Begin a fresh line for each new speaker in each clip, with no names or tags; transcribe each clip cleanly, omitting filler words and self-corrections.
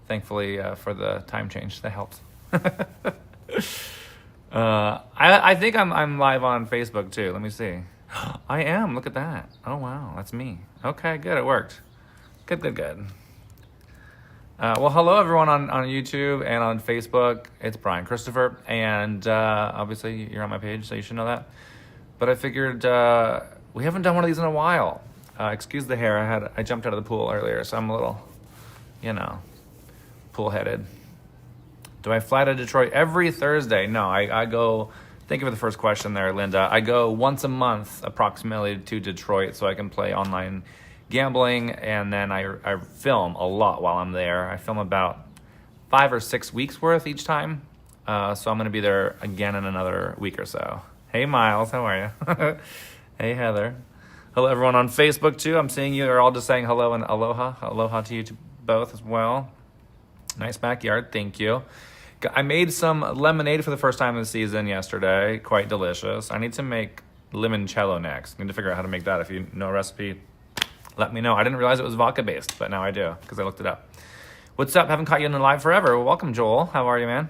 Thankfully for the time change, that helps. I think I'm live on Facebook too. Let me see. I am. Look at that. Oh wow, that's me. Okay, good. It worked. Good. Well, hello everyone on YouTube and on Facebook. It's Brian Christopher, and obviously you're on my page, so you should know that. But I figured we haven't done one of these in a while. Excuse the hair. I jumped out of the pool earlier, so I'm a little, pool-headed. Do I fly to Detroit every Thursday? No, I go. Thank you for the first question there, Linda. I go once a month approximately to Detroit so I can play online gambling, and then I film a lot while I'm there. I film about 5 or 6 weeks worth each time. So I'm going to be there again in another week or so. Hey, Miles, how are you? Hey, Heather. Hello, everyone on Facebook, too. I'm seeing you are all just saying hello and aloha. Aloha to you both as well. Nice backyard. Thank you. I made some lemonade for the first time this season yesterday. Quite delicious. I need to make limoncello next. I need to figure out how to make that. If you know a recipe, let me know. I didn't realize it was vodka-based, but now I do because I looked it up. What's up? Haven't caught you in the live forever. Well, welcome, Joel. How are you, man?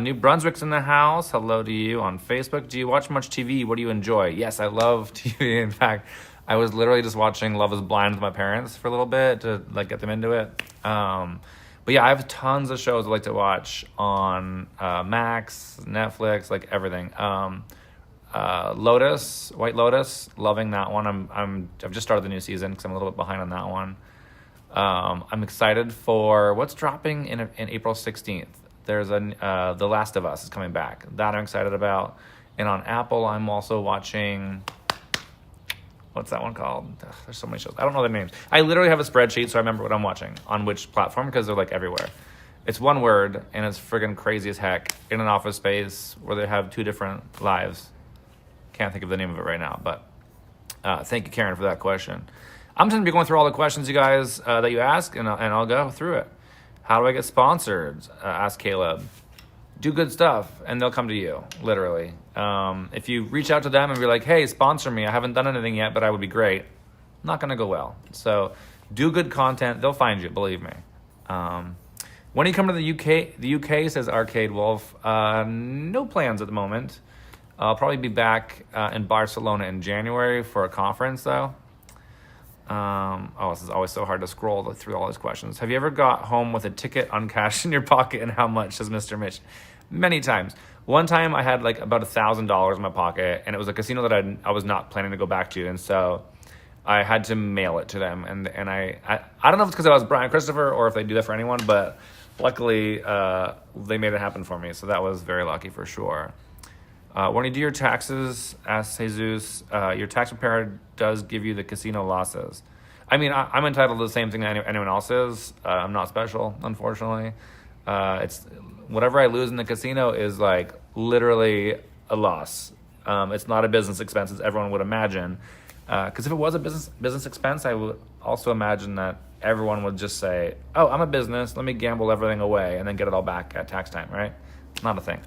New Brunswick's in the house. Hello to you on Facebook. Do you watch much TV? What do you enjoy? Yes, I love TV. In fact, I was literally just watching Love is Blind with my parents for a little bit to get them into it. But yeah, I have tons of shows I like to watch on Max, Netflix, like everything. White Lotus, loving that one. I've just started the new season because I'm a little bit behind on that one. I'm excited for what's dropping in April 16th. There's The Last of Us is coming back. That I'm excited about. And on Apple, I'm also watching, what's that one called? Ugh, there's so many shows. I don't know their names. I literally have a spreadsheet so I remember what I'm watching on which platform because they're like everywhere. It's one word and it's friggin' crazy as heck in an office space where they have 2 different lives. Can't think of the name of it right now, but thank you, Karen, for that question. I'm just going to be going through all the questions you guys that you ask, and I'll go through it. How do I get sponsored? Asked Caleb. Do good stuff, and they'll come to you, literally. If you reach out to them and be like, hey, sponsor me. I haven't done anything yet, but I would be great. Not going to go well. So do good content. They'll find you, believe me. When you come to the UK, says Arcade Wolf. No plans at the moment. I'll probably be back in Barcelona in January for a conference, though. This is always so hard to scroll through all these questions. Have you ever got home with a ticket uncashed in your pocket, and how much, says Mr. Mitch? Many times. One time I had like about $1,000 in my pocket, and it was a casino that I was not planning to go back to, and so I had to mail it to them. And I don't know if it's because I was Brian Christopher or if they do that for anyone, but luckily they made it happen for me, so that was very lucky for sure. When you do your taxes, asks Jesus, your tax preparer does give you the casino losses. I mean, I'm entitled to the same thing that anyone else is. I'm not special, unfortunately. It's whatever I lose in the casino is like literally a loss. It's not a business expense as everyone would imagine. Because if it was a business expense, I would also imagine that everyone would just say, oh, I'm a business, let me gamble everything away and then get it all back at tax time, right? Not a thing.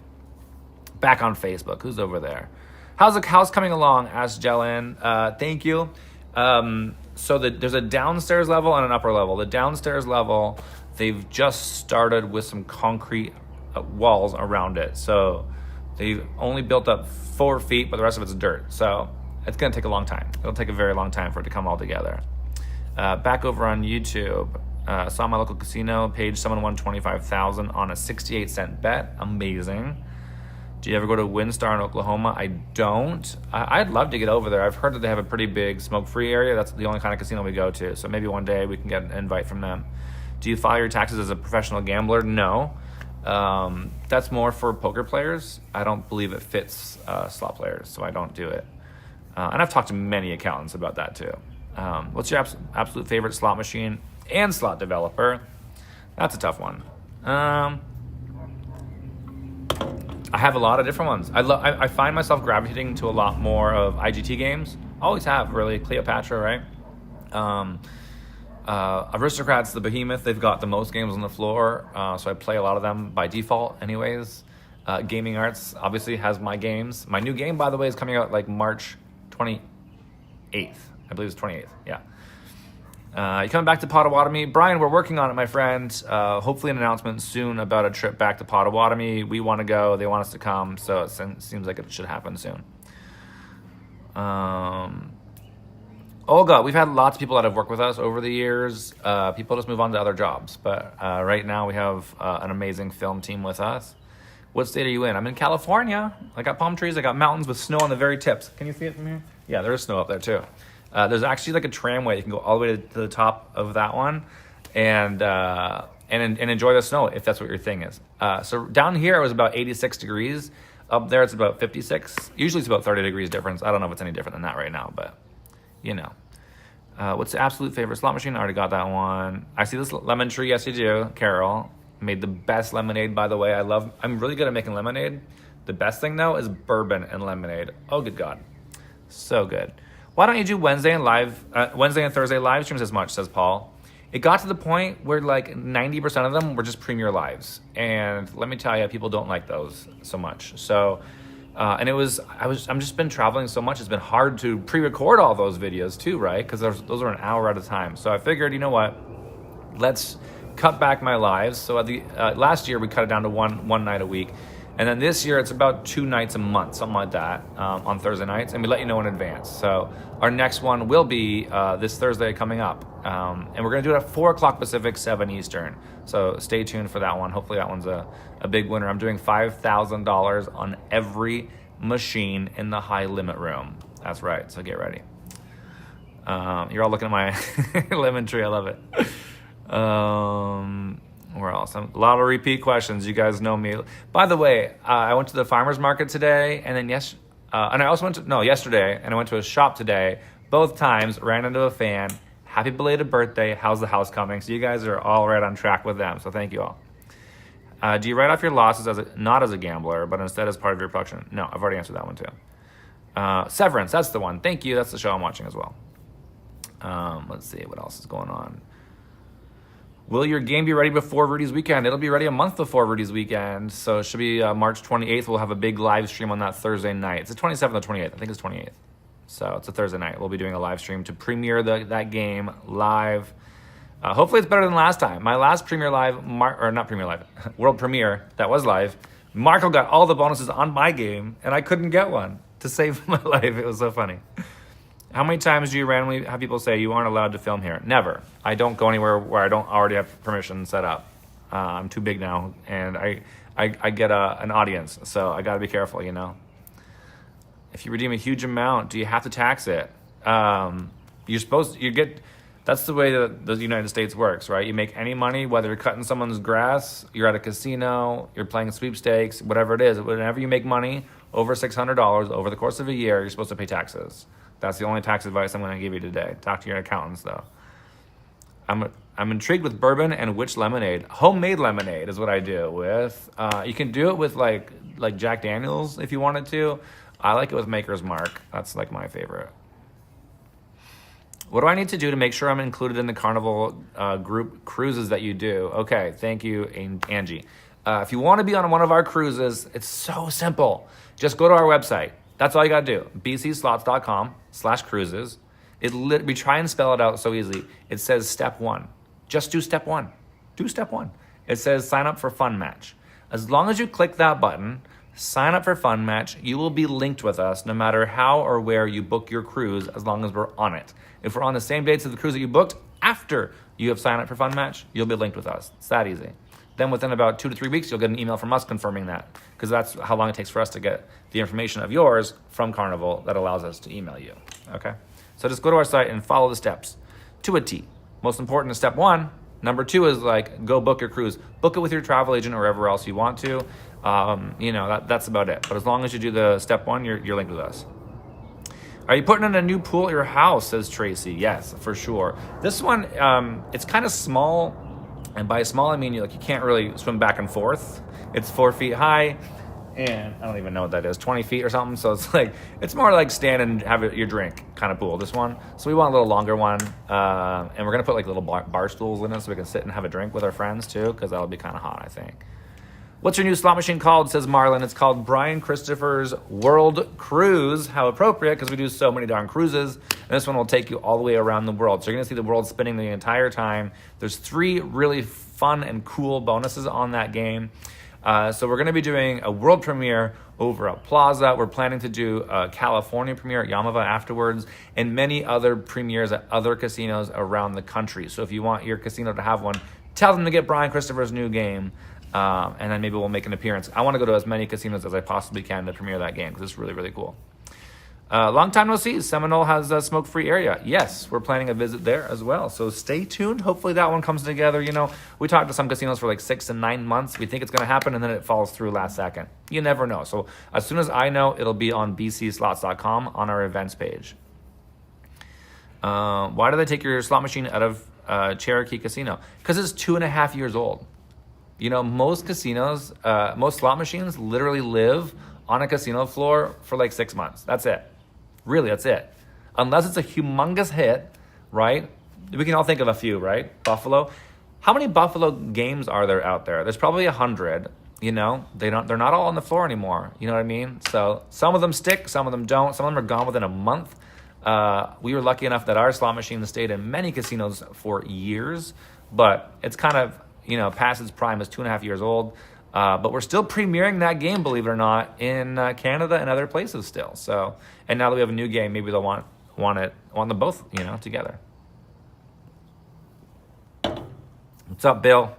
Back on Facebook. Who's over there? How's the house coming along? Asked Jelen. Thank you. So there's a downstairs level and an upper level. The downstairs level, they've just started with some concrete walls around it. So they've only built up 4 feet, but the rest of it's dirt. So it's going to take a long time. It'll take a very long time for it to come all together. Back over on YouTube. Saw my local casino page. Someone won $25,000 on a 68-cent bet. Amazing. Do you ever go to WinStar in Oklahoma? I don't. I'd love to get over there. I've heard that they have a pretty big smoke-free area. That's the only kind of casino we go to. So maybe one day we can get an invite from them. Do you file your taxes as a professional gambler? No. That's more for poker players. I don't believe it fits slot players, so I don't do it. And I've talked to many accountants about that too. What's your absolute favorite slot machine and slot developer? That's a tough one. I have a lot of different ones. I find myself gravitating to a lot more of IGT games. Always have, really. Cleopatra, right? Aristocrats, the behemoth, they've got the most games on the floor, so I play a lot of them by default anyways. Gaming Arts obviously has my games. My new game, by the way, is coming out like March 28th. I believe it's 28th, yeah. You coming back to Potawatomi? Brian, we're working on it, my friend. Hopefully an announcement soon about a trip back to Potawatomi. We want to go. They want us to come. So it seems like it should happen soon. Olga, we've had lots of people that have worked with us over the years. People just move on to other jobs. But right now we have an amazing film team with us. What state are you in? I'm in California. I got palm trees. I got mountains with snow on the very tips. Can you see it from here? Yeah, there is snow up there too. There's actually like a tramway. You can go all the way to the top of that one and enjoy the snow if that's what your thing is. So down here it was about 86 degrees. Up there it's about 56. Usually it's about 30 degrees difference. I don't know if it's any different than that right now, but you know. What's the absolute favorite slot machine? I already got that one. I see this lemon tree. Yes, you do. Carol made the best lemonade, by the way. I'm really good at making lemonade. The best thing though is bourbon and lemonade. Oh, good God. So good. Why don't you do Wednesday and Thursday live streams as much, says Paul. It got to the point where like 90% of them were just premiere lives. And let me tell you, people don't like those so much. So, and I'm just been traveling so much. It's been hard to pre-record all those videos too, right? Because those are an hour at a time. So I figured, you know what? Let's cut back my lives. So last year we cut it down to one night a week. And then this year, it's about 2 nights a month, something like that, on Thursday nights. And we let you know in advance. So our next one will be this Thursday coming up. And we're going to do it at 4 o'clock Pacific, 7 Eastern. So stay tuned for that one. Hopefully that one's a big winner. I'm doing $5,000 on every machine in the high limit room. That's right. So get ready. You're all looking at my lemon tree. I love it. Where else? A lot of repeat questions. You guys know me. By the way, I went to the farmer's market today, and then yesterday, and I went to a shop today. Both times, ran into a fan. Happy belated birthday. How's the house coming? So you guys are all right on track with them. So thank you all. Do you write off your losses not as a gambler, but instead as part of your production? No, I've already answered that one too. Severance, that's the one. Thank you. That's the show I'm watching as well. Let's see what else is going on. Will your game be ready before Rudy's weekend? It'll be ready a month before Rudy's weekend. So it should be March 28th. We'll have a big live stream on that Thursday night. It's the 27th or 28th. I think it's 28th. So it's a Thursday night. We'll be doing a live stream to premiere that game live. Hopefully it's better than last time. My last premiere live, world premiere that was live, Marco got all the bonuses on my game, and I couldn't get one to save my life. It was so funny. How many times do you randomly have people say you aren't allowed to film here? Never. I don't go anywhere where I don't already have permission set up. I'm too big now, and I get an audience, so I got to be careful, you know. If you redeem a huge amount, do you have to tax it? That's the way that the United States works, right? You make any money, whether you're cutting someone's grass, you're at a casino, you're playing sweepstakes, whatever it is. Whenever you make money over $600 over the course of a year, you're supposed to pay taxes. That's the only tax advice I'm going to give you today. Talk to your accountants, though. I'm intrigued with bourbon and which lemonade. Homemade lemonade is what I do with. You can do it with like Jack Daniels if you wanted to. I like it with Maker's Mark. That's like my favorite. What do I need to do to make sure I'm included in the Carnival group cruises that you do? Okay, thank you, Angie. If you want to be on one of our cruises, it's so simple. Just go to our website. That's all you got to do. bcslots.com/cruises. We try and spell it out so easily. It says step 1. Just do step 1. Do step 1. It says sign up for Fun Match. As long as you click that button, sign up for Fun Match, you will be linked with us no matter how or where you book your cruise, as long as we're on it. If we're on the same dates of the cruise that you booked, after you have signed up for Fun Match, you'll be linked with us. It's that easy. Then within about 2 to 3 weeks, you'll get an email from us confirming that, because that's how long it takes for us to get the information of yours from Carnival that allows us to email you. Okay? So just go to our site and follow the steps to a T. Most important is step 1. Number 2 is go book your cruise. Book it with your travel agent or wherever else you want to. That's about it. But as long as you do the step 1, you're linked with us. Are you putting in a new pool at your house, says Tracy? Yes, for sure. This one, it's kind of small. And by small, I mean you can't really swim back and forth. It's 4 feet high, and I don't even know what that is, 20 feet or something. So it's more like stand and have your drink kind of pool, this one. So we want a little longer one, and we're going to put little bar stools in it so we can sit and have a drink with our friends too, because that'll be kind of hot, I think. What's your new slot machine called, says Marlon. It's called Brian Christopher's World Cruise. How appropriate, because we do so many darn cruises. And this one will take you all the way around the world. So you're going to see the world spinning the entire time. There's 3 really fun and cool bonuses on that game. So we're going to be doing a world premiere over at Plaza. We're planning to do a California premiere at Yamava afterwards, and many other premieres at other casinos around the country. So if you want your casino to have one, tell them to get Brian Christopher's new game. And then maybe we'll make an appearance. I want to go to as many casinos as I possibly can to premiere that game, because it's really, really cool. Long time no see. Seminole has a smoke-free area. Yes, we're planning a visit there as well. So stay tuned. Hopefully that one comes together. You know, we talked to some casinos for like 6 and 9 months. We think it's going to happen, and then it falls through last second. You never know. So as soon as I know, it'll be on bcslots.com on our events page. Why do they take your slot machine out of Cherokee Casino? Because it's 2.5 years old. You know, most casinos, most slot machines literally live on a casino floor for like 6 months. That's it. Really, that's it. Unless it's a humongous hit, right? We can all think of a few, right? Buffalo. How many Buffalo games are there out there? There's probably 100. You know, they're not all on the floor anymore. You know what I mean? So some of them stick, some of them don't. Some of them are gone within a month. We were lucky enough that our slot machine stayed in many casinos for years, but it's kind of, you know, past its prime. Is 2.5 years old. But we're still premiering that game, believe it or not, in Canada and other places still. So, and now that we have a new game, maybe they'll want them both, you know, together. What's up, Bill?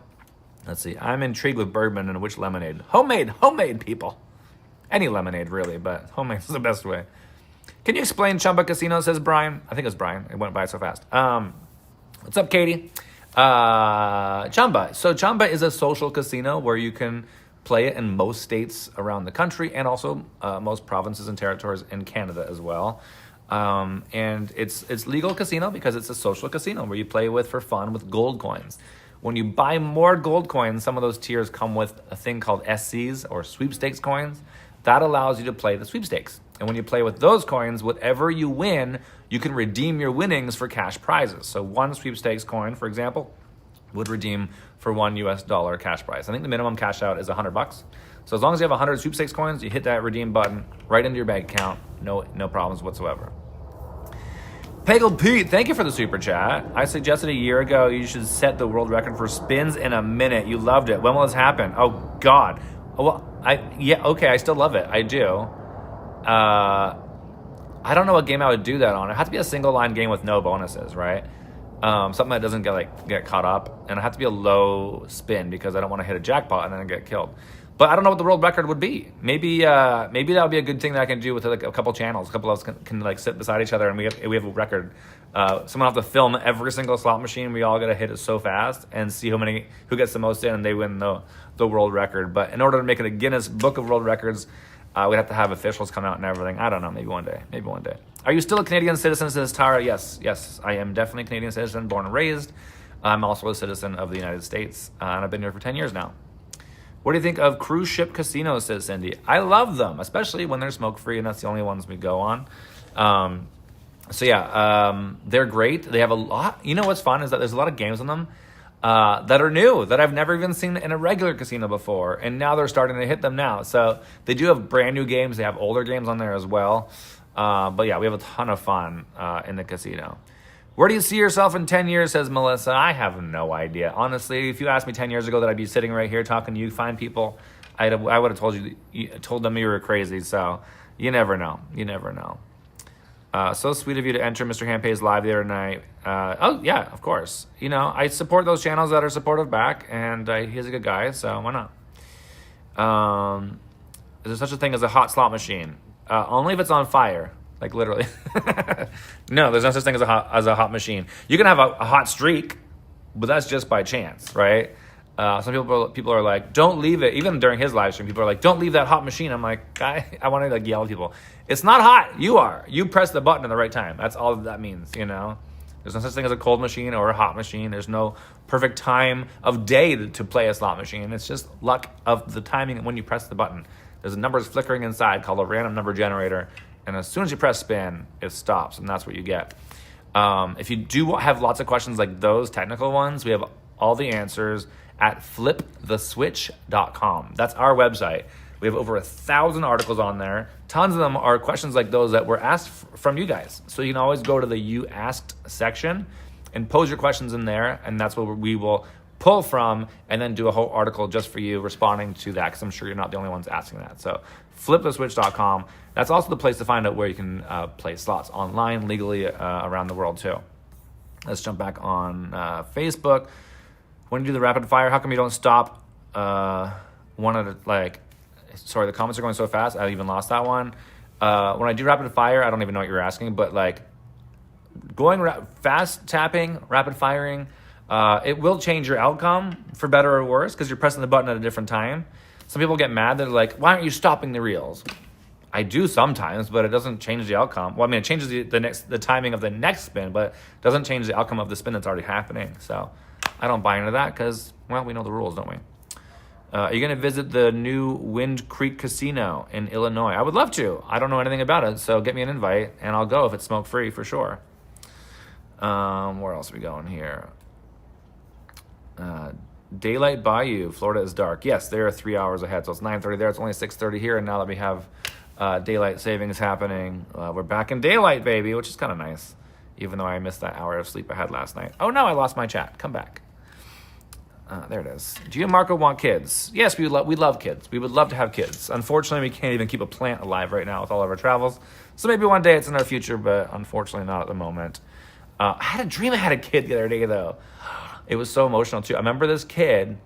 Let's see. I'm intrigued with bourbon and which lemonade. Homemade, people. Any lemonade, really, but homemade is the best way. Can you explain Chumba Casino, says Brian? I think it's Brian. It went by so fast. What's up, Katie? Chumba. So Chumba is a social casino where you can play it in most states around the country, and also most provinces and territories in Canada as well. And it's legal casino because it's a social casino where you play for fun with gold coins. When you buy more gold coins, some of those tiers come with a thing called SCs, or sweepstakes coins. That allows you to play the sweepstakes. And when you play with those coins, whatever you win, you can redeem your winnings for cash prizes. So one sweepstakes coin, for example, would redeem for $1 cash prize. I think the minimum cash out is $100. So as long as you have 100 sweepstakes coins, you hit that redeem button right into your bank account. No problems whatsoever. Peggle Pete, thank you for the super chat. I suggested a year ago you should set the world record for spins in a minute. You loved it. When will this happen? Oh, God. I still love it. I do. I don't know what game I would do that on. It has to be a single line game with no bonuses, right? Something that doesn't get caught up, and it has to be a low spin because I don't want to hit a jackpot and then get killed. But I don't know what the world record would be. Maybe that would be a good thing that I can do with like a couple channels. A couple of us can like sit beside each other, and we have a record. Someone have to film every single slot machine. We all got to hit it so fast and see who gets the most in, and they win the world record. But in order to make it a Guinness Book of World Records, we'd have to have officials come out and everything. I don't know. Maybe one day. Are you still a Canadian citizen, says Tara? Yes. I am definitely a Canadian citizen, born and raised. I'm also a citizen of the United States, and I've been here for 10 years now. What do you think of cruise ship casinos, says Cindy? I love them, especially when they're smoke-free, and that's the only ones we go on. They're great. They have a lot. You know what's fun is that there's a lot of games on them that are new, that I've never even seen in a regular casino before, and now they're starting to hit them now. So they do have brand new games. They have older games on there as well. But yeah, we have a ton of fun in the casino. Where do you see yourself in 10 years, says Melissa? I have no idea. Honestly, if you asked me 10 years ago that I'd be sitting right here talking to you fine people, I would have told them you were crazy. So you never know. So sweet of you to enter Mr. Handpay's live the other night. Oh, yeah, of course. You know, I support those channels that are supportive back, and he's a good guy, so why not? Is there such a thing as a hot slot machine? Only if it's on fire. Like literally. No, there's no such thing as a hot machine. You can have a hot streak, but that's just by chance, right? Some people are like, don't leave it. Even during his live stream, people are like, don't leave that hot machine. I'm like, I want to like yell at people. It's not hot. You are. You press the button at the right time. That's all that means, you know? There's no such thing as a cold machine or a hot machine. There's no perfect time of day to play a slot machine. It's just luck of the timing when you press the button. There's numbers flickering inside called a random number generator. And as soon as you press spin, it stops, and that's what you get. If you do have lots of questions like those technical ones, we have all the answers at fliptheswitch.com. That's our website. We have over 1,000 articles on there. Tons of them are questions like those that were asked from you guys. So you can always go to the You Asked section and pose your questions in there, and that's what we will pull from and then do a whole article just for you responding to that, because I'm sure you're not the only ones asking that. So fliptheswitch.com. That's also the place to find out where you can play slots online legally around the world too. Let's jump back on Facebook. When you do the rapid fire, how come you don't stop one at a, like, sorry, the comments are going so fast, I even lost that one. When I do rapid fire, I don't even know what you're asking, but like going fast tapping, rapid firing, it will change your outcome for better or worse because you're pressing the button at a different time. Some people get mad. They're like, why aren't you stopping the reels? I do sometimes, but it doesn't change the outcome. Well, I mean, it changes the timing of the next spin, but it doesn't change the outcome of the spin that's already happening. So I don't buy into that because, well, we know the rules, don't we? Are you going to visit the new Wind Creek Casino in Illinois? I would love to. I don't know anything about it, so get me an invite, and I'll go if it's smoke-free for sure. Where else are we going here? Daylight Bayou, Florida is dark. Yes, they are 3 hours ahead, so it's 9:30 there. It's only 6:30 here, and now that we have daylight savings happening, we're back in daylight, baby, which is kind of nice, even though I missed that hour of sleep I had last night. Oh, no, I lost my chat. Come back. There it is. Do you and Marco want kids? Yes, we love kids. We would love to have kids. Unfortunately, we can't even keep a plant alive right now with all of our travels. So maybe one day it's in our future, but unfortunately not at the moment. I had a dream I had a kid the other day, though. It was so emotional, too. I remember this kid.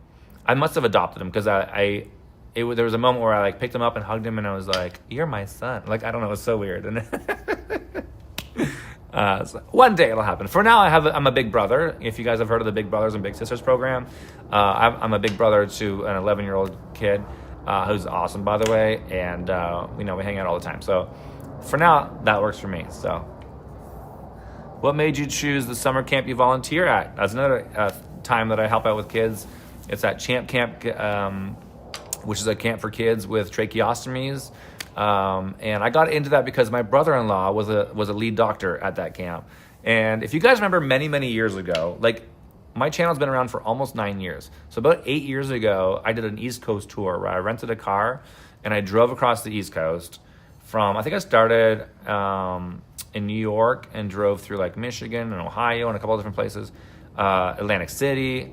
I must have adopted him because there was a moment where I like picked him up and hugged him, and I was like, "You're my son." Like, I don't know. It was so weird. And so one day it'll happen. For now, I'm a big brother. If you guys have heard of the Big Brothers and Big Sisters program, I'm a big brother to an 11-year-old kid who's awesome, by the way, and we hang out all the time. So for now, that works for me. So, what made you choose the summer camp you volunteer at? That's another time that I help out with kids. It's at Champ Camp, which is a camp for kids with tracheostomies. And I got into that because my brother-in-law was a lead doctor at that camp. And if you guys remember many years ago, like my channel's been around for almost 9 years. So about 8 years ago, I did an East Coast tour where I rented a car and I drove across the East Coast I think I started in New York and drove through like Michigan and Ohio and a couple of different places, Atlantic City.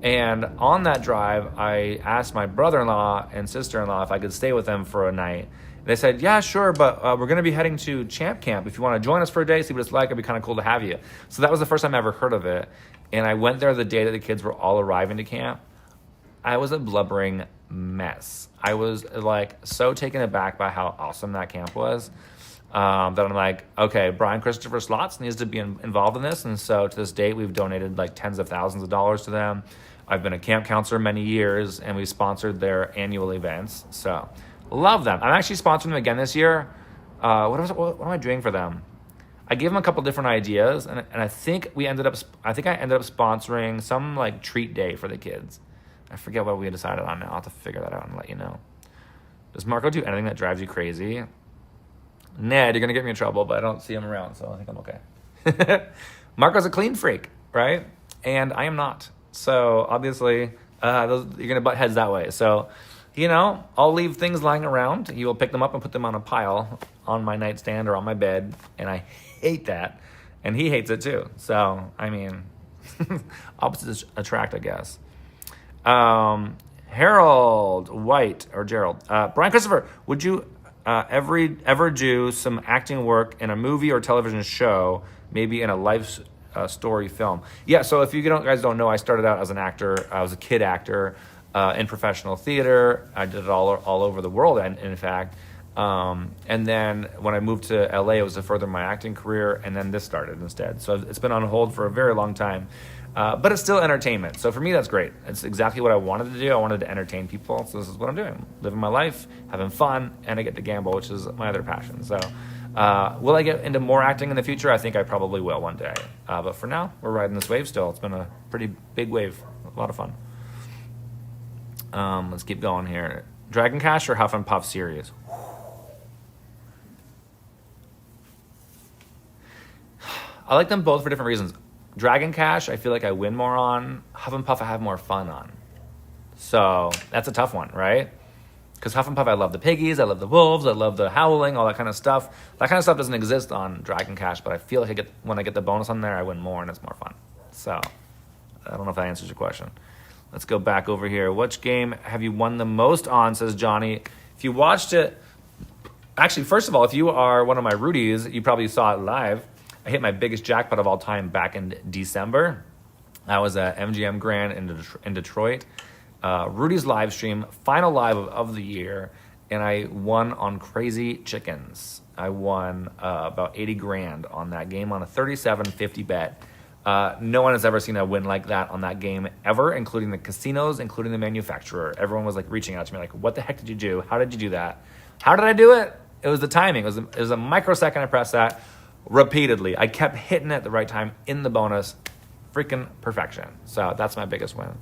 And on that drive, I asked my brother-in-law and sister-in-law if I could stay with them for a night. They said, yeah, sure, but we're going to be heading to Champ Camp. If you want to join us for a day, see what it's like, it'd be kind of cool to have you. So that was the first time I ever heard of it. And I went there the day that the kids were all arriving to camp. I was a blubbering mess. I was like so taken aback by how awesome that camp was that I'm like, okay, Brian Christopher Slots needs to be involved in this. And so to this date, we've donated like tens of thousands of dollars to them. I've been a camp counselor many years, and we sponsored their annual events. So love them. I'm actually sponsoring them again this year. What am I doing for them? I gave them a couple different ideas, and I think I ended up sponsoring some like treat day for the kids. I forget what we decided on now. I'll have to figure that out and let you know. Does Marco do anything that drives you crazy? Ned, you're going to get me in trouble, but I don't see him around, so I think I'm okay. Marco's a clean freak, right? And I am not. So obviously, you're going to butt heads that way. So, I'll leave things lying around. He will pick them up and put them on a pile on my nightstand or on my bed. And I hate that. And he hates it too. So, I mean, opposites attract, I guess. Harold White or Gerald. Brian Christopher, would you ever do some acting work in a movie or television show, maybe in a life story film? Yeah, so if you guys don't know, I started out as an actor. I was a kid actor in professional theater. I did it all over the world, in fact. And then when I moved to LA, it was to further my acting career, and then this started instead. So it's been on hold for a very long time. But it's still entertainment. So for me, that's great. It's exactly what I wanted to do. I wanted to entertain people. So this is what I'm doing. Living my life, having fun, and I get to gamble, which is my other passion. So will I get into more acting in the future? I think I probably will one day. But for now, we're riding this wave still. It's been a pretty big wave. A lot of fun. Let's keep going here. Dragon Cash or Huff and Puff series? I like them both for different reasons. Dragon Cash, I feel like I win more on. Huff and Puff, I have more fun on. So that's a tough one, right? Because Huff and Puff, I love the piggies, I love the wolves, I love the howling, all that kind of stuff. That kind of stuff doesn't exist on Dragon Cash, but I feel like when I get the bonus on there, I win more and it's more fun. So I don't know if that answers your question. Let's go back over here. Which game have you won the most on, says Johnny. If you watched it, actually, first of all, if you are one of my Rudies, you probably saw it live. I hit my biggest jackpot of all time back in December. That was at MGM Grand in Detroit. Rudy's live stream, final live of the year, and I won on Crazy Chickens. I won about 80 grand on that game on a 37.50 bet. No one has ever seen a win like that on that game ever, including the casinos, including the manufacturer. Everyone was like reaching out to me like, what the heck did you do? How did you do that? How did I do it? It was the timing. It was a microsecond I pressed that repeatedly. I kept hitting it at the right time in the bonus. Freaking perfection. So that's my biggest win.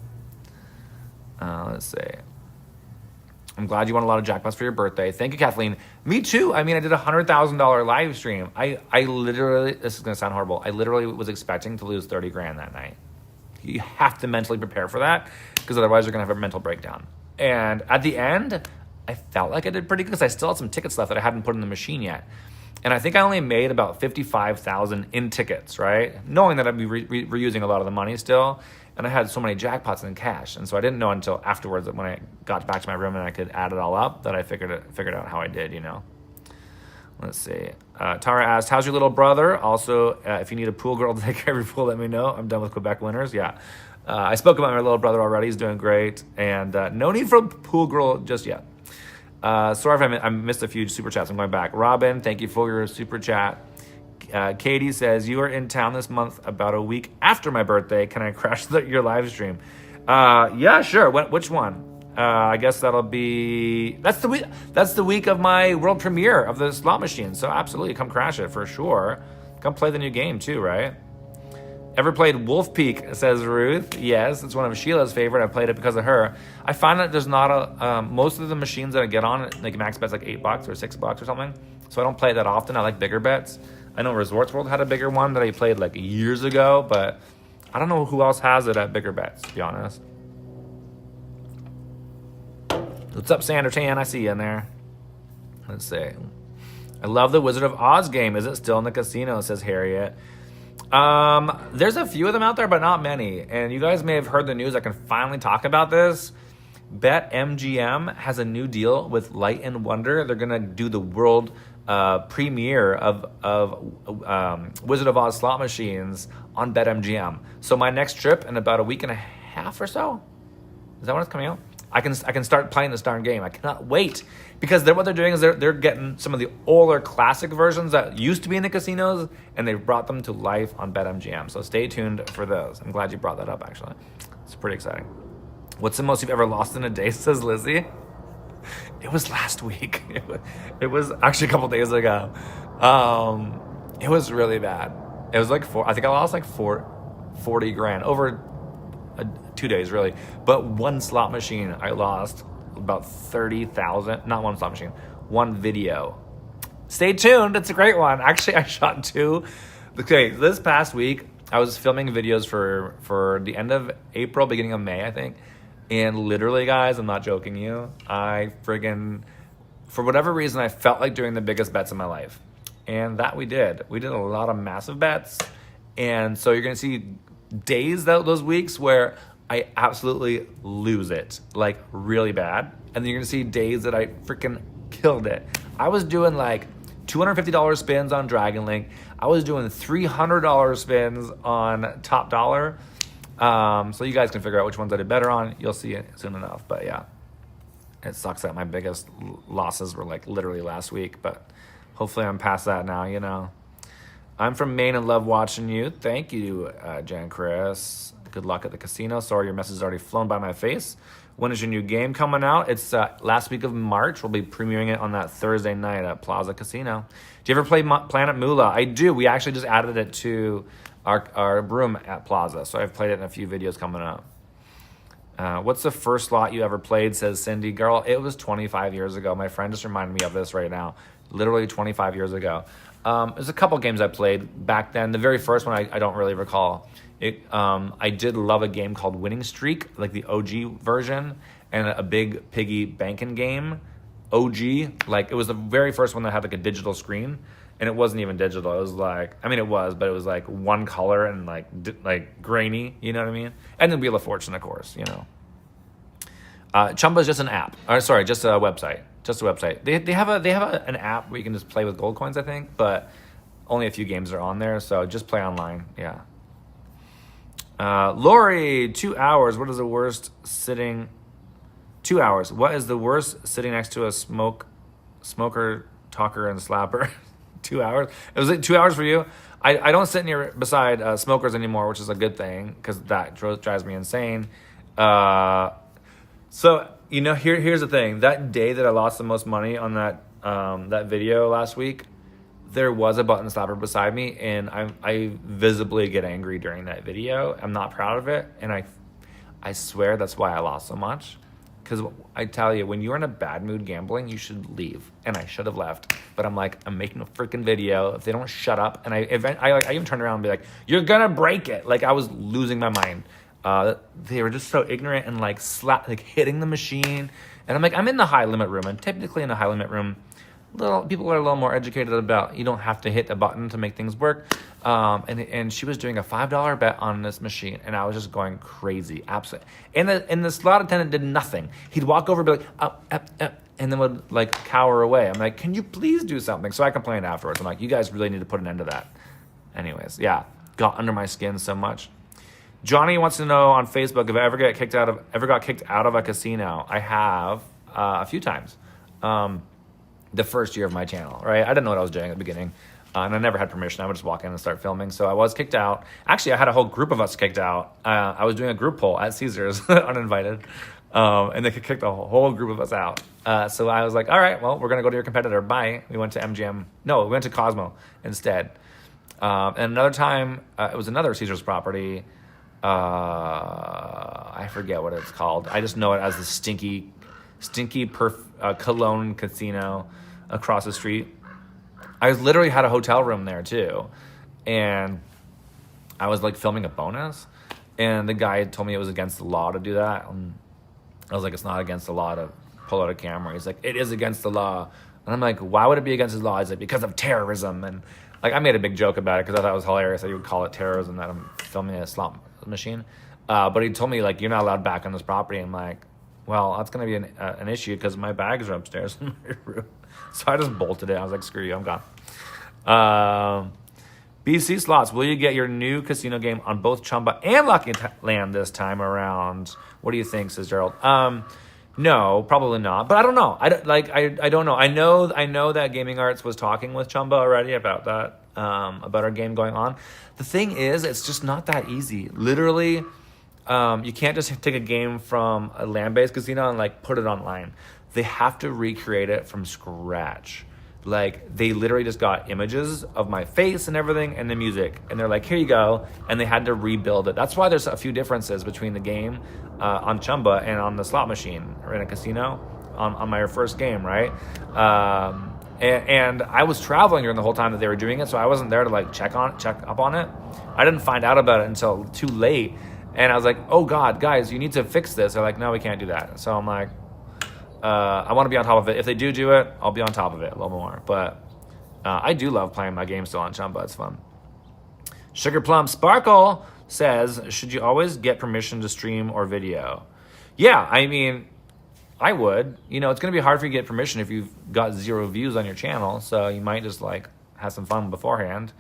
Let's see. I'm glad you won a lot of jackpots for your birthday. Thank you, Kathleen. Me too. I mean, I did a $100,000 live stream. I literally, this is going to sound horrible, I literally was expecting to lose 30 grand that night. You have to mentally prepare for that because otherwise you're going to have a mental breakdown. And at the end, I felt like I did pretty good because I still had some tickets left that I hadn't put in the machine yet. And I think I only made about $55,000 in tickets, right? Knowing that I'd be reusing a lot of the money still. And I had so many jackpots in cash. And so I didn't know until afterwards that when I got back to my room and I could add it all up that I figured out how I did, you know. Let's see. Tara asked, how's your little brother? Also, if you need a pool girl to take care of your pool, let me know. I'm done with Quebec winners. Yeah. I spoke about my little brother already. He's doing great. And no need for a pool girl just yet. Sorry if I missed a few super chats. I'm going back. Robin, thank you for your super chat. Katie says, you are in town this month about a week after my birthday. Can I crash your live stream? Yeah, sure. Which one? I guess that'll be... That's the week of my world premiere of the slot machine. So absolutely, come crash it for sure. Come play the new game too, right? Ever played Wolf Peak, says Ruth. Yes, it's one of Sheila's favorite. I played it because of her. I find that there's not a... most of the machines that I get on, like max bet's like $8 or $6 or something. So I don't play that often. I like bigger bets. I know Resorts World had a bigger one that I played like years ago, but I don't know who else has it at bigger bets, to be honest. What's up, Sander Tan? I see you in there. Let's see. I love the Wizard of Oz game. Is it still in the casino, says Harriet. There's a few of them out there, but not many. And you guys may have heard the news. I can finally talk about this. BetMGM has a new deal with Light and Wonder. They're going to do the world premiere of Wizard of Oz slot machines on BetMGM. So my next trip in about a week and a half or so, is that when it's coming out? I can start playing this darn game. I cannot wait because what they're doing is they're getting some of the older classic versions that used to be in the casinos and they've brought them to life on BetMGM. So stay tuned for those. I'm glad you brought that up. Actually, it's pretty exciting. What's the most you've ever lost in a day, says Lizzie? It was last week. It was actually a couple days ago. It was really bad. It was like I think I lost like 40 grand over 2 days, really. But one slot machine, I lost about 30,000. Not one slot machine, one video. Stay tuned. It's a great one. Actually, I shot two. Okay, this past week, I was filming videos for the end of April, beginning of May, I think. And literally, guys, I'm not joking you. I friggin', for whatever reason, I felt like doing the biggest bets in my life. And that we did. We did a lot of massive bets. And so you're going to see days, those weeks, where I absolutely lose it. Like, really bad. And then you're going to see days that I freaking killed it. I was doing like $250 spins on Dragon Link. I was doing $300 spins on Top Dollar. So you guys can figure out which ones I did better on. You'll see it soon enough. But yeah, it sucks that my biggest losses were like literally last week. But hopefully I'm past that now, you know. I'm from Maine and love watching you. Thank you, Jan Chris. Good luck at the casino. Sorry, your message has already flown by my face. When is your new game coming out? It's last week of March. We'll be premiering it on that Thursday night at Plaza Casino. Do you ever play Planet Moolah? I do. We actually just added it to our room at Plaza. So I've played it in a few videos coming up. What's the first slot you ever played, says Cindy. Girl, it was 25 years ago. My friend just reminded me of this right now. Literally 25 years ago. There's a couple games I played back then. The very first one I don't really recall. I did love a game called Winning Streak, like the OG version, and a big piggy banking game. OG, like it was the very first one that had like a digital screen, and it wasn't even digital. It was like, I mean, it was, but it was like one color and like grainy. You know what I mean? And then Wheel of Fortune, of course. You know, Chumba is just an app. Or sorry, just a website. Just a website. They have an app where you can just play with gold coins, I think, but only a few games are on there. So just play online. Yeah. Lori, 2 hours. What is the worst sitting? 2 hours. What is the worst sitting next to a smoker, talker, and slapper? 2 hours. It was like 2 hours for you. I don't sit near beside smokers anymore, which is a good thing because that drives me insane. So you know, here's the thing. That day that I lost the most money on that video last week, there was a button slapper beside me, and I visibly get angry during that video. I'm not proud of it, and I swear that's why I lost so much. Because I tell you, when you're in a bad mood gambling, you should leave. And I should have left. But I'm like, I'm making a freaking video. If they don't shut up, and I even turned around and be like, you're gonna break it. Like I was losing my mind. They were just so ignorant and like hitting the machine. And I'm like, I'm in the high limit room, and typically in the high limit room, people are a little more educated about you don't have to hit a button to make things work. And she was doing a $5 bet on this machine, and I was just going crazy, absolutely. And the slot attendant did nothing. He'd walk over, and be like, up, and then would like cower away. I'm like, can you please do something? So I complained afterwards. I'm like, you guys really need to put an end to that. Anyways, yeah, got under my skin so much. Johnny wants to know on Facebook if I ever got kicked out of a casino. I have a few times. The first year of my channel, right? I didn't know what I was doing at the beginning. And I never had permission. I would just walk in and start filming. So I was kicked out. Actually, I had a whole group of us kicked out. I was doing a group poll at Caesars, uninvited. And they kicked a whole group of us out. So I was like, all right, well, we're going to go to your competitor. Bye. We went to MGM. No, we went to Cosmo instead. And another time, it was another Caesars property. I forget what it's called. I just know it as the stinky Cologne casino across the street. I literally had a hotel room there too, and I was like filming a bonus, and the guy told me it was against the law to do that. And I was like, it's not against the law to pull out a camera. He's like, it is against the law. And I'm like, why would it be against the law? He's like, because of terrorism. And like I made a big joke about it because I thought it was hilarious that he would call it terrorism that I'm filming a slot machine. But he told me like, you're not allowed back on this property. I'm like, well, that's going to be an issue because my bags are upstairs in my room. So I just bolted it. I was like, screw you, I'm gone. BC Slots, will you get your new casino game on both Chumba and Lucky Land this time around? What do you think, says Gerald? No, probably not. But I don't know. I don't know. I know that Gaming Arts was talking with Chumba already about that, about our game going on. The thing is, it's just not that easy. Literally, you can't just take a game from a land-based casino and like put it online. They have to recreate it from scratch. Like they literally just got images of my face and everything and the music, and they're like, here you go, and they had to rebuild it. That's why there's a few differences between the game on Chumba and on the slot machine or in a casino on my first game, right? And I was traveling during the whole time that they were doing it, so I wasn't there to like check up on it. I didn't find out about it until too late, and I was like, oh God, guys, you need to fix this. They're like, no, we can't do that. So I'm like, I want to be on top of it. If they do it, I'll be on top of it a little more. But I do love playing my game still on Chumba. It's fun. Sugar Plum Sparkle says, should you always get permission to stream or video? Yeah, I mean, I would. You know, it's going to be hard for you to get permission if you've got 0 views on your channel. So you might just like have some fun beforehand.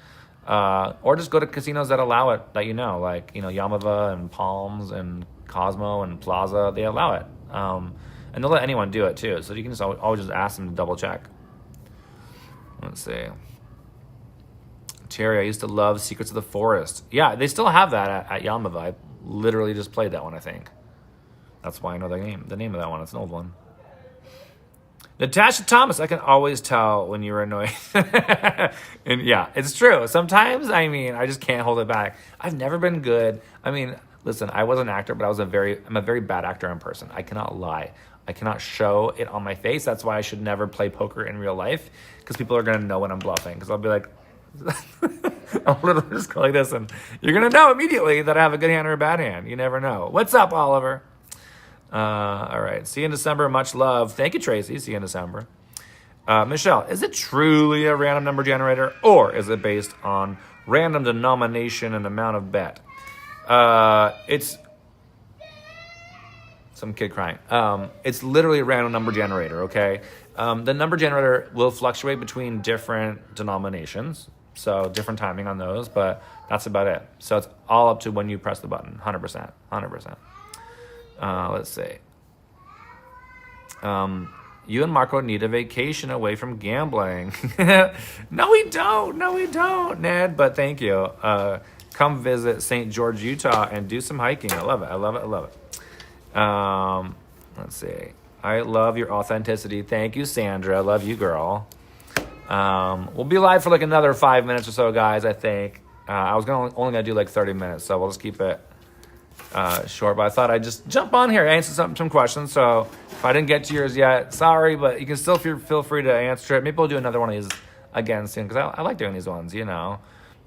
Or just go to casinos that allow it, that you know, like, you know, Yamava and Palms and Cosmo and Plaza. They allow it. And they'll let anyone do it too. So you can just always just ask them to double check. Let's see. Terry, I used to love Secrets of the Forest. Yeah, they still have that at Yamava. I literally just played that one, I think. That's why I know the name of that one. It's an old one. Natasha Thomas, I can always tell when you're annoyed. And yeah, it's true. Sometimes, I mean, I just can't hold it back. I've never been good. I mean, listen, I was an actor, but I'm a very bad actor in person. I cannot lie. I cannot show it on my face. That's why I should never play poker in real life, because people are going to know when I'm bluffing. Because I'll be like, I'll literally just go like this, and you're going to know immediately that I have a good hand or a bad hand. You never know. What's up, Oliver? All right. See you in December. Much love. Thank you, Tracy. See you in December. Michelle, is it truly a random number generator, or is it based on random denomination and amount of bet? It's some kid crying. It's literally a random number generator, okay? The number generator will fluctuate between different denominations, so different timing on those, but that's about it. So it's all up to when you press the button, 100%, 100%. Let's see. You and Marco need a vacation away from gambling. No, we don't, Ned, but thank you. Come visit St. George, Utah, and do some hiking. I love it. Let's see. I love your authenticity. Thank you, Sandra. I love you, girl. We'll be live for like another 5 minutes or so, guys, I think. I was only going to do like 30 minutes, so we'll just keep it short. But I thought I'd just jump on here, answer some questions. So if I didn't get to yours yet, sorry, but you can still feel free to answer it. Maybe we'll do another one of these again soon, because I like doing these ones, you know.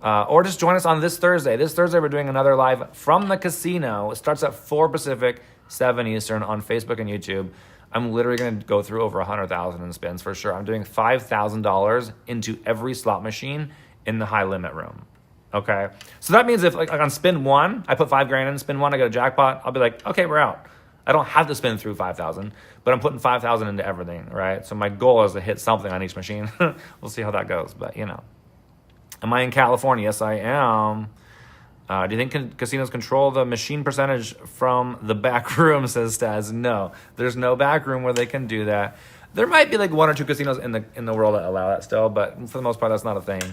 Or just join us on this Thursday. This Thursday, we're doing another live from the casino. It starts at 4 Pacific, 7 Eastern on Facebook and YouTube. I'm literally going to go through over 100,000 in spins for sure. I'm doing $5,000 into every slot machine in the high limit room. Okay? So that means if like on spin 1, I put $5,000 in, spin 1, I get a jackpot, I'll be like, okay, we're out. I don't have to spin through 5,000, but I'm putting 5,000 into everything, right? So my goal is to hit something on each machine. We'll see how that goes, but you know. Am I in California? Yes, I am. Do you think casinos control the machine percentage from the back room, says Staz? No, there's no back room where they can do that. There might be like 1 or 2 casinos in the world that allow that still, but for the most part, that's not a thing.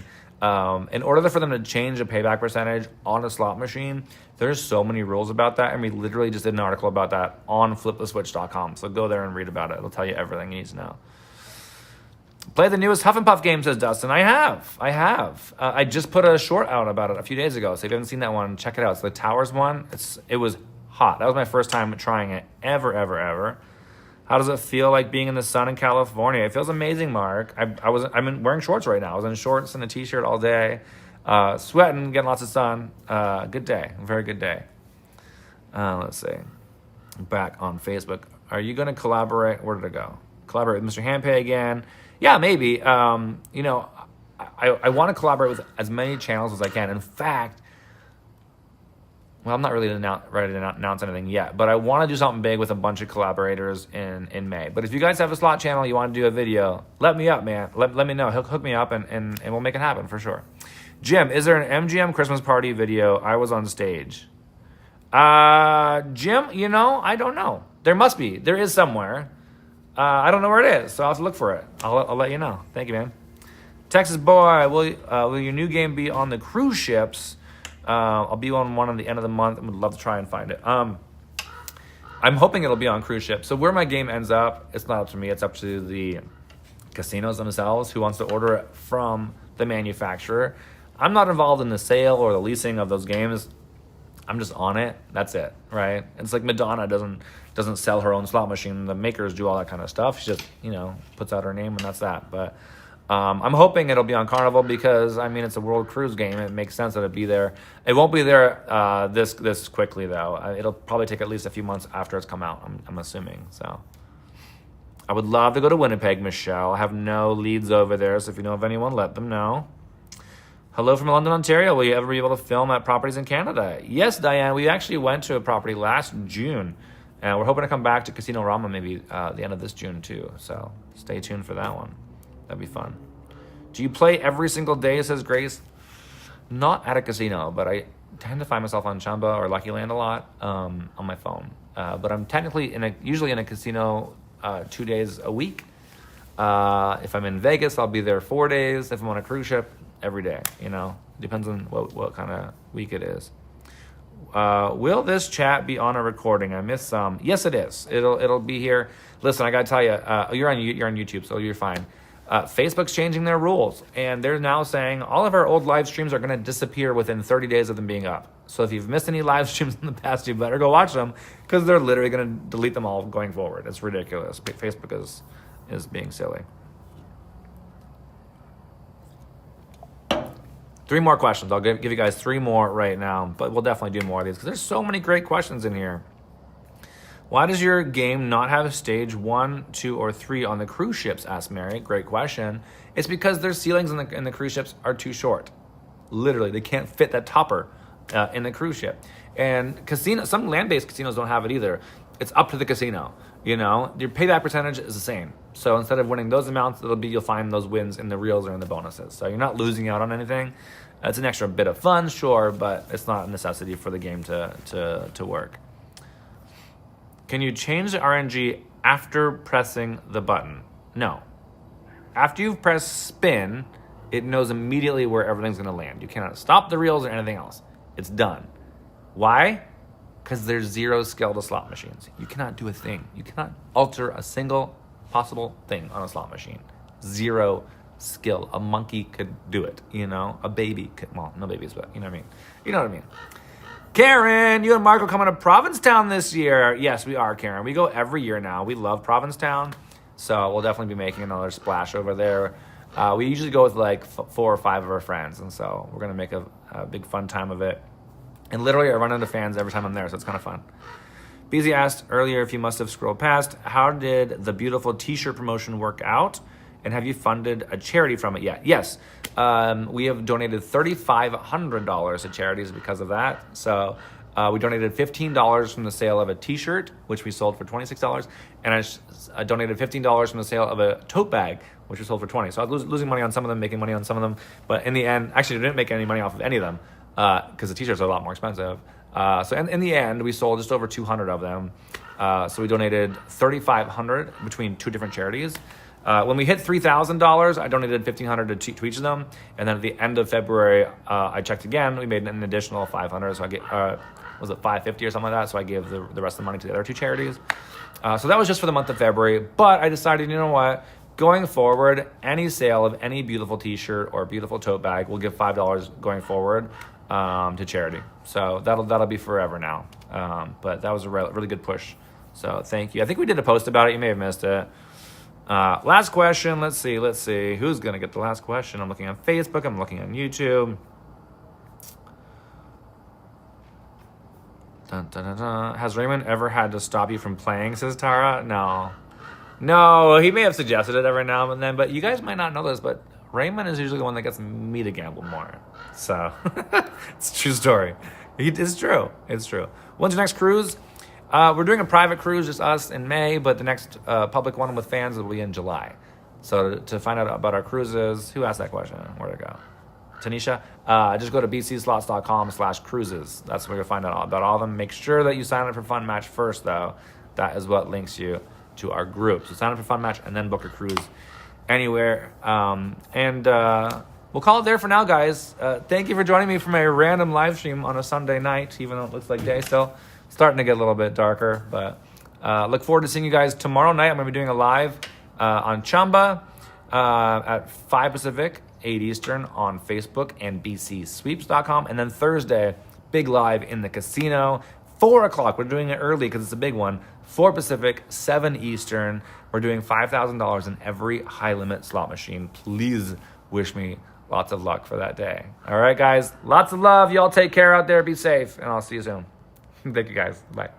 In order for them to change a payback percentage on a slot machine, there's so many rules about that, and we literally just did an article about that on fliptheswitch.com, so go there and read about it. It'll tell you everything you need to know. Play the newest Huff and Puff game, says Dustin. I have. I just put a short out about it a few days ago, so if you haven't seen that one, check it out. It's the Towers one. It was hot. That was my first time trying it ever. How does it feel like being in the sun in California? It feels amazing, Mark. I'm wearing shorts right now. I was in shorts and a t-shirt all day, sweating, getting lots of sun. Good day, very good day. Let's see. Back on Facebook. Are you going to collaborate? Where did it go? Collaborate with Mr. Handpay again? Yeah, maybe. You know, I want to collaborate with as many channels as I can. In fact, well, I'm not really ready to announce anything yet, but I want to do something big with a bunch of collaborators in May. But if you guys have a slot channel, you want to do a video, let me up, man. Let me know. Hook me up, and we'll make it happen for sure. Jim, is there an MGM Christmas party video? I was on stage. Jim, you know, I don't know. There must be. There is somewhere. I don't know where it is, so I'll have to look for it. I'll let you know. Thank you, man. Texas boy, will your new game be on the cruise ships? I'll be on one at the end of the month. I would love to try and find it. I'm hoping it'll be on cruise ships. So where my game ends up, it's not up to me. It's up to the casinos themselves who wants to order it from the manufacturer. I'm not involved in the sale or the leasing of those games. I'm just on it. That's it, right? It's like Madonna doesn't sell her own slot machine. The makers do all that kind of stuff. She just, you know, puts out her name and that's that. But I'm hoping it'll be on Carnival because, I mean, it's a world cruise game. It makes sense that it'd be there. It won't be there this quickly, though. It'll probably take at least a few months after it's come out, I'm assuming. So I would love to go to Winnipeg, Michelle. I have no leads over there, so if you know of anyone, let them know. Hello from London, Ontario. Will you ever be able to film at properties in Canada? Yes, Diane. We actually went to a property last June, and we're hoping to come back to Casino Rama maybe the end of this June, too. So stay tuned for that one. That'd be fun. Do you play every single day, says Grace? Not at a casino, but I tend to find myself on Chumba or Lucky Land a lot on my phone. But I'm technically usually in a casino 2 days a week. If I'm in Vegas, I'll be there 4 days. If I'm on a cruise ship, every day, you know, depends on what kind of week it is. Will this chat be on a recording? I missed some. Yes, it is. It'll be here. Listen, I gotta tell you, you're on YouTube, so you're fine. Facebook's changing their rules, and they're now saying all of our old live streams are going to disappear within 30 days of them being up. So if you've missed any live streams in the past, you better go watch them because they're literally going to delete them all going forward. It's ridiculous. Facebook is being silly. 3 more questions. I'll give you guys 3 more right now, but we'll definitely do more of these because there's so many great questions in here. Why does your game not have stage 1, 2, or 3 on the cruise ships? Asked Mary. Great question. It's because their ceilings in the cruise ships are too short. Literally, they can't fit that topper in the cruise ship. And some land-based casinos don't have it either. It's up to the casino. You know, your payback percentage is the same. So instead of winning those amounts, you'll find those wins in the reels or in the bonuses. So you're not losing out on anything. It's an extra bit of fun, sure, but it's not a necessity for the game to work. Can you change the RNG after pressing the button? No. After you've pressed spin, it knows immediately where everything's going to land. You cannot stop the reels or anything else. It's done. Why? Because there's 0 skill to slot machines. You cannot do a thing. You cannot alter a single possible thing on a slot machine. 0 skill. A monkey could do it, you know? A baby could, well, no babies, but you know what I mean. You know what I mean. Karen, you and Mark are coming to Provincetown this year. Yes, we are, Karen. We go every year now. We love Provincetown, so we'll definitely be making another splash over there. We usually go with like 4 or 5 of our friends, and so we're going to make a big fun time of it. And literally, I run into fans every time I'm there, so it's kind of fun. BZ asked earlier if you must have scrolled past, how did the beautiful t-shirt promotion work out? And have you funded a charity from it yet? Yes. We have donated $3,500 to charities because of that. So we donated $15 from the sale of a t-shirt, which we sold for $26. And I donated $15 from the sale of a tote bag, which we sold for $20. So I was losing money on some of them, making money on some of them. But in the end, actually, I didn't make any money off of any of them because the t-shirts are a lot more expensive. So in the end, we sold just over 200 of them. So we donated $3,500 between 2 different charities. When we hit $3,000, I donated $1,500 to each of them, and then at the end of February, I checked again. We made an additional $500, so I get was it $550 or something like that? So I gave the rest of the money to the other 2 charities. So that was just for the month of February. But I decided, you know what? Going forward, any sale of any beautiful T-shirt or beautiful tote bag, we'll give $5 going forward to charity. So that'll be forever now. But that was a really good push. So thank you. I think we did a post about it. You may have missed it. Last question. Let's see. Who's going to get the last question? I'm looking on Facebook. I'm looking on YouTube. Dun, dun, dun, dun. Has Raymond ever had to stop you from playing, says Tara? No, he may have suggested it every now and then, but you guys might not know this, but Raymond is usually the one that gets me to gamble more. So, it's a true story. It's true. When's your next cruise? We're doing a private cruise, just us in May, but the next public one with fans will be in July. So to find out about our cruises, who asked that question? Where'd it go? Tanisha? Just go to bcslots.com/cruises. That's where you'll find out about all of them. Make sure that you sign up for Fun Match first, though. That is what links you to our group. So sign up for Fun Match and then book a cruise anywhere. We'll call it there for now, guys. Thank you for joining me for my random live stream on a Sunday night, even though it looks like day still. Starting to get a little bit darker, but look forward to seeing you guys tomorrow night. I'm going to be doing a live on Chamba at 5 Pacific, 8 Eastern on Facebook and bcsweeps.com. And then Thursday, big live in the casino, 4 o'clock. We're doing it early because it's a big one. 4 Pacific, 7 Eastern. We're doing $5,000 in every high-limit slot machine. Please wish me lots of luck for that day. All right, guys. Lots of love. Y'all take care out there. Be safe, and I'll see you soon. Thank you, guys. Bye.